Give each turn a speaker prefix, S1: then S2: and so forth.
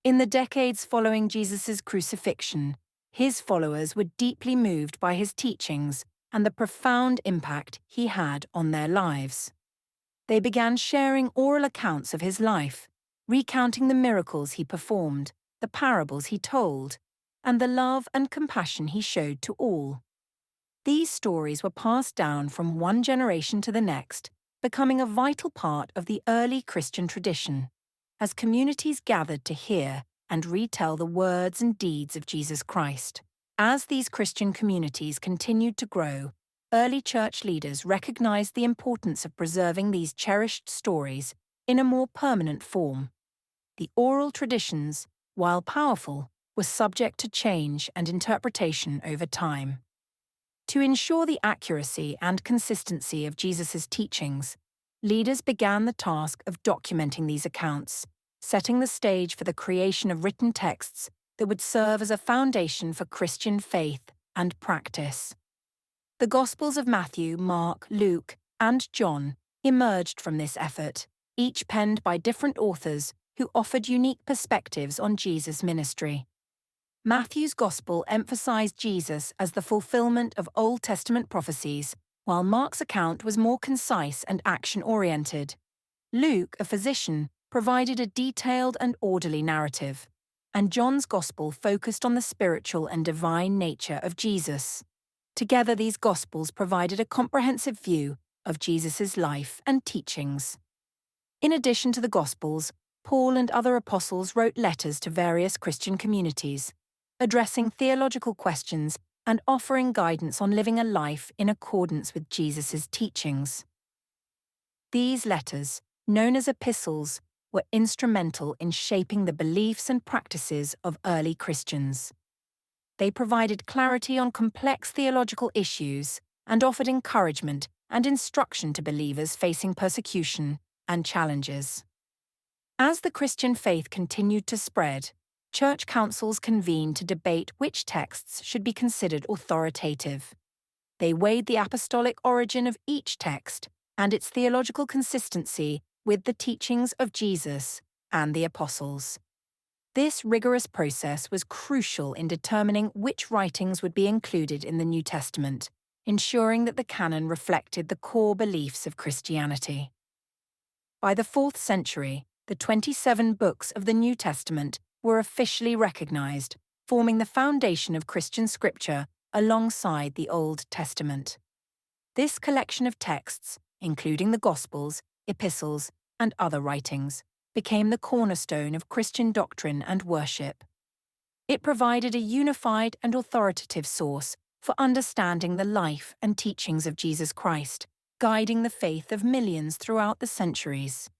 S1: In the decades following Jesus' crucifixion, his followers were deeply moved by his teachings and the profound impact he had on their lives. They began sharing oral accounts of his life, recounting the miracles he performed, the parables he told, and the love and compassion he showed to all. These stories were passed down from one generation to the next, becoming a vital part of the early Christian tradition, as communities gathered to hear and retell the words and deeds of Jesus Christ. As these Christian communities continued to grow, early church leaders recognized the importance of preserving these cherished stories in a more permanent form. The oral traditions, while powerful, were subject to change and interpretation over time. To ensure the accuracy and consistency of Jesus' teachings, leaders began the task of documenting these accounts, setting the stage for the creation of written texts that would serve as a foundation for Christian faith and practice. The Gospels of Matthew, Mark, Luke, and John emerged from this effort, each penned by different authors who offered unique perspectives on Jesus' ministry. Matthew's Gospel emphasized Jesus as the fulfillment of Old Testament prophecies, while Mark's account was more concise and action-oriented. Luke, a physician, provided a detailed and orderly narrative, and John's Gospel focused on the spiritual and divine nature of Jesus. Together, these Gospels provided a comprehensive view of Jesus' life and teachings. In addition to the Gospels, Paul and other apostles wrote letters to various Christian communities, addressing theological questions and offering guidance on living a life in accordance with Jesus' teachings. These letters, known as epistles, were instrumental in shaping the beliefs and practices of early Christians. They provided clarity on complex theological issues and offered encouragement and instruction to believers facing persecution and challenges. As the Christian faith continued to spread, church councils convened to debate which texts should be considered authoritative. They weighed the apostolic origin of each text and its theological consistency with the teachings of Jesus and the apostles. This rigorous process was crucial in determining which writings would be included in the New Testament, ensuring that the canon reflected the core beliefs of Christianity. By the 4th century, the 27 books of the New Testament were officially recognized, forming the foundation of Christian scripture alongside the Old Testament. This collection of texts, including the Gospels, epistles, and other writings, became the cornerstone of Christian doctrine and worship. It provided a unified and authoritative source for understanding the life and teachings of Jesus Christ, guiding the faith of millions throughout the centuries.